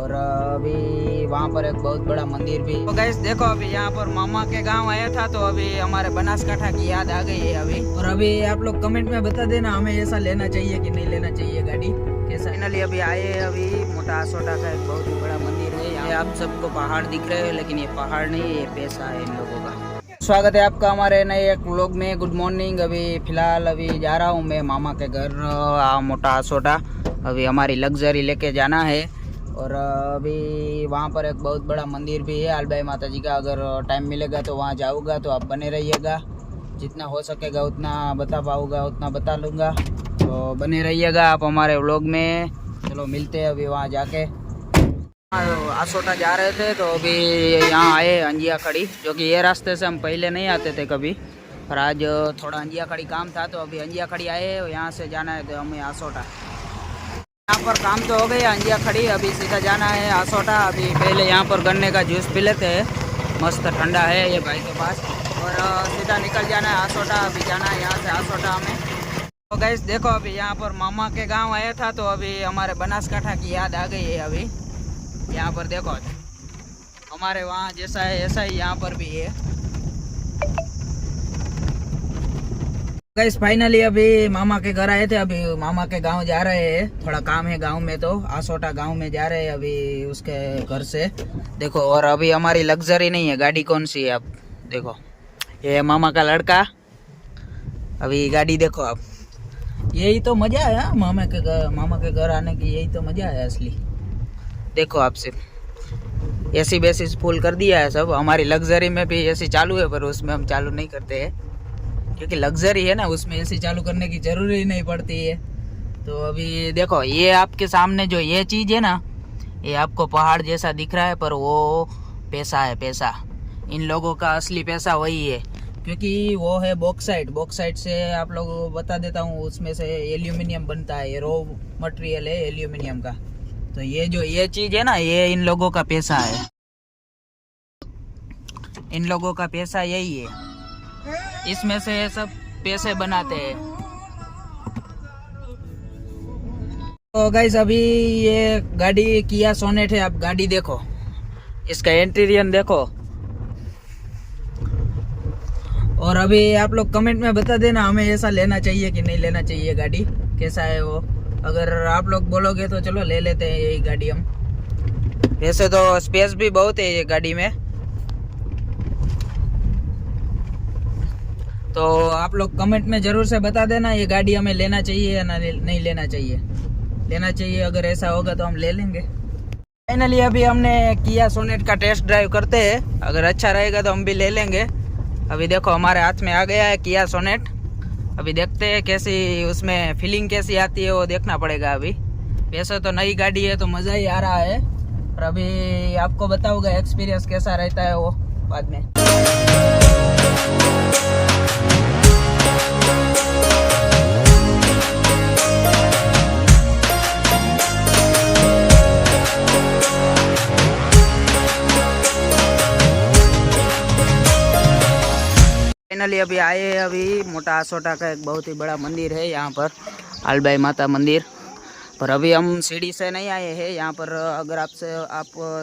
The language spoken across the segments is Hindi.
और अभी वहाँ पर एक बहुत बड़ा मंदिर भी। तो गाइस देखो अभी यहाँ पर मामा के गांव आया था तो अभी हमारे बनासकांठा की याद आ गई है अभी। और अभी आप लोग कमेंट में बता देना हमें ऐसा लेना चाहिए कि नहीं लेना चाहिए गाड़ी कैसा। फाइनली अभी आए अभी मोटा आसोटा का एक बहुत ही बड़ा मंदिर है। यहाँ आप सबको पहाड़ दिख रहे हैं लेकिन ये पहाड़ नहीं, ये पैसा है इन लोगों का। स्वागत है आपका हमारे नए एक व्लॉग में। Good morning. अभी फिलहाल अभी जा रहा हूँ मैं मामा के घर मोटा आसोटा। अभी हमारी लग्जरी लेके जाना है और अभी वहाँ पर एक बहुत बड़ा मंदिर भी है अलबाई माता जी का। अगर टाइम मिलेगा तो वहाँ जाऊँगा, तो आप बने रहिएगा। जितना हो सकेगा उतना बता पाऊँगा उतना बता लूँगा, तो बने रहिएगा आप हमारे व्लॉग में। चलो मिलते हैं अभी वहाँ जाके। आसोटा जा रहे थे तो अभी यहाँ आए अंजिया खड़ी, जो कि ये रास्ते से हम पहले नहीं आते थे कभी, पर आज थोड़ा अंजिया खड़ी काम था तो अभी अंजिया खड़ी आए। यहाँ से जाना है तो हमें आसोटा। यहाँ पर काम तो हो गई अंजिया खड़ी, अभी सीधा जाना है आसोटा। अभी पहले यहाँ पर गन्ने का जूस पी लेते हैं, मस्त ठंडा है ये भाई के पास, और सीधा निकल जाना है आसोटा। अभी जाना है यहाँ से आसोटा हमें। तो गाइस देखो अभी यहाँ पर मामा के गांव आया था तो अभी हमारे बनासकांठा की याद आ गई है अभी। यहाँ पर देखो हमारे वहाँ जैसा है ऐसा ही यहाँ पर भी है। गाइस फाइनली अभी मामा के घर आए थे, अभी मामा के गांव जा रहे हैं। थोड़ा काम है गांव में, तो आसोटा गांव में जा रहे हैं अभी उसके घर से। देखो और अभी हमारी लग्जरी नहीं है गाड़ी, कौन सी है आप देखो, ये मामा का लड़का। अभी गाड़ी देखो आप, यही तो मजा है मामा के घर आने की, यही तो मजा है असली। देखो आप सिर्फ एसी बेसी फुल कर दिया है सब। हमारी लग्जरी में भी एसी चालू है पर उसमें हम चालू नहीं करते हैं क्योंकि लग्जरी है ना, उसमें एसी चालू करने की जरूरी ही नहीं पड़ती है। तो अभी देखो ये आपके सामने जो ये चीज़ है ना, ये आपको पहाड़ जैसा दिख रहा है पर वो पैसा है, पैसा। इन लोगों का असली पैसा वही है, क्योंकि वो है बॉक्साइट। बॉक्साइट से आप लोगों को बता देता हूँ, उसमें से एल्यूमिनियम बनता है। ये रो मटेरियल है एल्यूमिनियम का। तो ये जो ये चीज़ है ना, ये इन लोगों का पैसा है। इन लोगों का पैसा यही है, इसमें से सब पैसे बनाते हैं। तो गाइस अभी ये गाड़ी किया सोनेट है। आप गाड़ी देखो, इसका इंटीरियर देखो। और अभी आप लोग कमेंट में बता देना हमें ऐसा लेना चाहिए कि नहीं लेना चाहिए गाड़ी कैसा है वो। अगर आप लोग बोलोगे तो चलो ले लेते हैं यही गाड़ी हम। वैसे तो स्पेस भी बहुत है ये गाड़ी में। तो आप लोग कमेंट में ज़रूर से बता देना ये गाड़ी हमें लेना चाहिए या नहीं लेना चाहिए। लेना चाहिए, अगर ऐसा होगा तो हम ले लेंगे। फाइनली अभी हमने किया सोनेट का टेस्ट ड्राइव करते हैं, अगर अच्छा रहेगा तो हम भी ले लेंगे। अभी देखो हमारे हाथ में आ गया है किया सोनेट। अभी देखते हैं कैसी उसमें फीलिंग कैसी आती है, वो देखना पड़ेगा अभी। वैसे तो नई गाड़ी है तो मज़ा ही आ रहा है, और अभी आपको बताऊँगा एक्सपीरियंस कैसा रहता है वो बाद में। फाइनली अभी आए हैं अभी मोटा आसोटा का एक बहुत ही बड़ा मंदिर है यहाँ पर, अलबाई माता मंदिर। पर अभी हम सीढ़ी से नहीं आए हैं यहाँ पर। अगर आप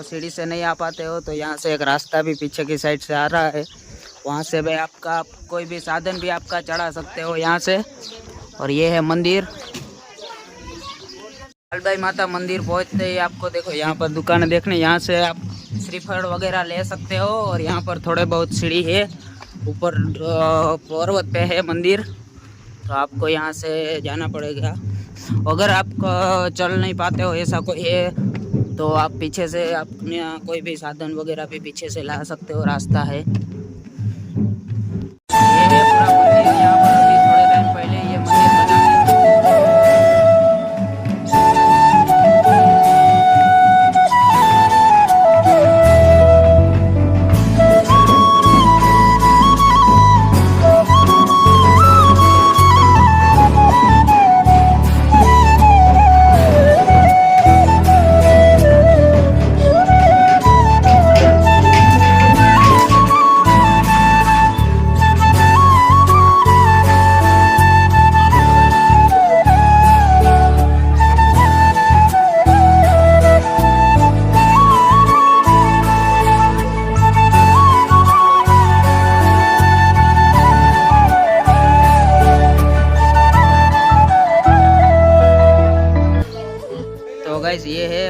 सीढ़ी से नहीं आ पाते हो तो यहाँ से एक रास्ता भी पीछे की साइड से आ रहा है, वहाँ से भी आपका कोई भी साधन भी आपका चढ़ा सकते हो यहाँ से। और ये है मंदिर अलबाई माता मंदिर। पहुँचते ही आपको देखो यहाँ पर दुकानें देखने, यहाँ से आप श्रीफल वगैरह ले सकते हो। और यहाँ पर थोड़े बहुत सीढ़ी है, ऊपर पर्वत पे है मंदिर, तो आपको यहाँ से जाना पड़ेगा। अगर आप चल नहीं पाते हो ऐसा कोई है तो आप पीछे से अपने कोई भी साधन वगैरह भी पीछे से ला सकते हो, रास्ता है। ये है पूरा मंदिर। यहाँ पर अभी थोड़े टाइम पहले ये मंदिर बना है।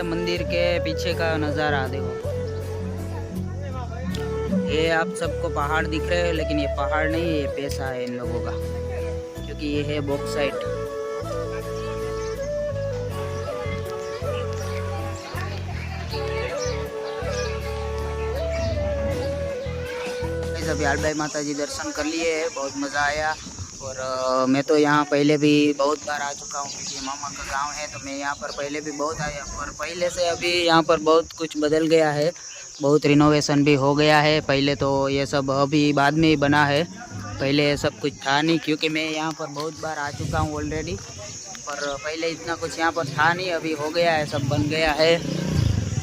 मंदिर के पीछे का नज़ारा देखो। ये आप सबको पहाड़ दिख रहे हैं, लेकिन ये पहाड़ नहीं, ये पैसा है इन लोगों का, क्योंकि ये है बॉक्साइट। अभी आलबाई माता जी दर्शन कर लिए है, बहुत मज़ा आया। और मैं तो यहाँ पहले भी बहुत बार आ चुका हूँ, क्योंकि मामा का गांव है, तो मैं यहाँ पर पहले भी बहुत आया। पर पहले से अभी यहाँ पर बहुत कुछ बदल गया है, बहुत रिनोवेशन भी हो गया है। पहले तो ये सब अभी बाद में ही बना है, पहले ये सब कुछ था नहीं, क्योंकि मैं यहाँ पर बहुत बार आ चुका हूँ ऑलरेडी। पर पहले इतना कुछ यहाँ पर था नहीं, अभी हो गया है, सब बन गया है।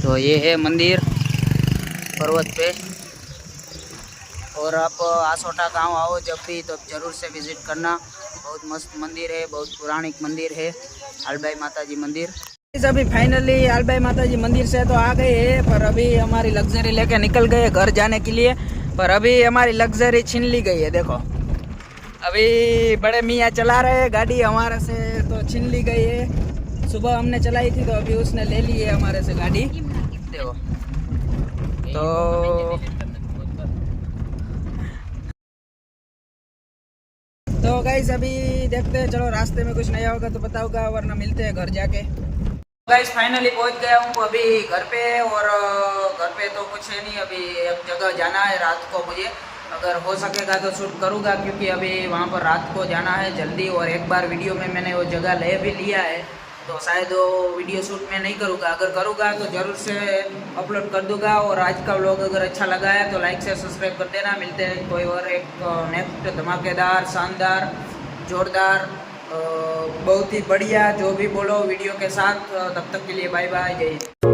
तो ये है मंदिर पर्वत पे। और आप आसोटा गांव आओ जब भी, तो ज़रूर से विज़िट करना। बहुत मस्त मंदिर है, बहुत पौराणिक मंदिर है, आलबाई माता जी मंदिर। अभी फाइनली आलबाई माता जी मंदिर से तो आ गए हैं, पर अभी हमारी लग्जरी लेके निकल गए घर जाने के लिए। पर अभी हमारी लग्जरी छीन ली गई है, देखो। अभी बड़े मियाँ चला रहे हैं गाड़ी, हमारे से तो छीन ली गई है। सुबह हमने चलाई थी, तो अभी उसने ले ली है हमारे से गाड़ी, देखो। तो गाइस अभी देखते हैं, चलो रास्ते में कुछ नया होगा तो बताऊंगा, वरना मिलते हैं घर जाके। गाइस फाइनली पहुंच गया हूँ अभी घर पे। और घर पे तो कुछ है नहीं, अभी एक जगह जाना है रात को मुझे। अगर हो सकेगा तो शूट करूँगा, क्योंकि अभी वहाँ पर रात को जाना है जल्दी। और एक बार वीडियो में मैंने वो जगह ले भी लिया है, तो शायद वो वीडियो शूट में नहीं करूँगा। अगर करूँगा तो ज़रूर से अपलोड कर दूँगा। और आज का व्लॉग अगर अच्छा लगा है तो लाइक से सब्सक्राइब कर देना। मिलते हैं कोई और एक नेक्स्ट धमाकेदार, शानदार, जोरदार, बहुत ही बढ़िया, जो भी बोलो वीडियो के साथ। तब तक के लिए बाय बाय, जय हिंद।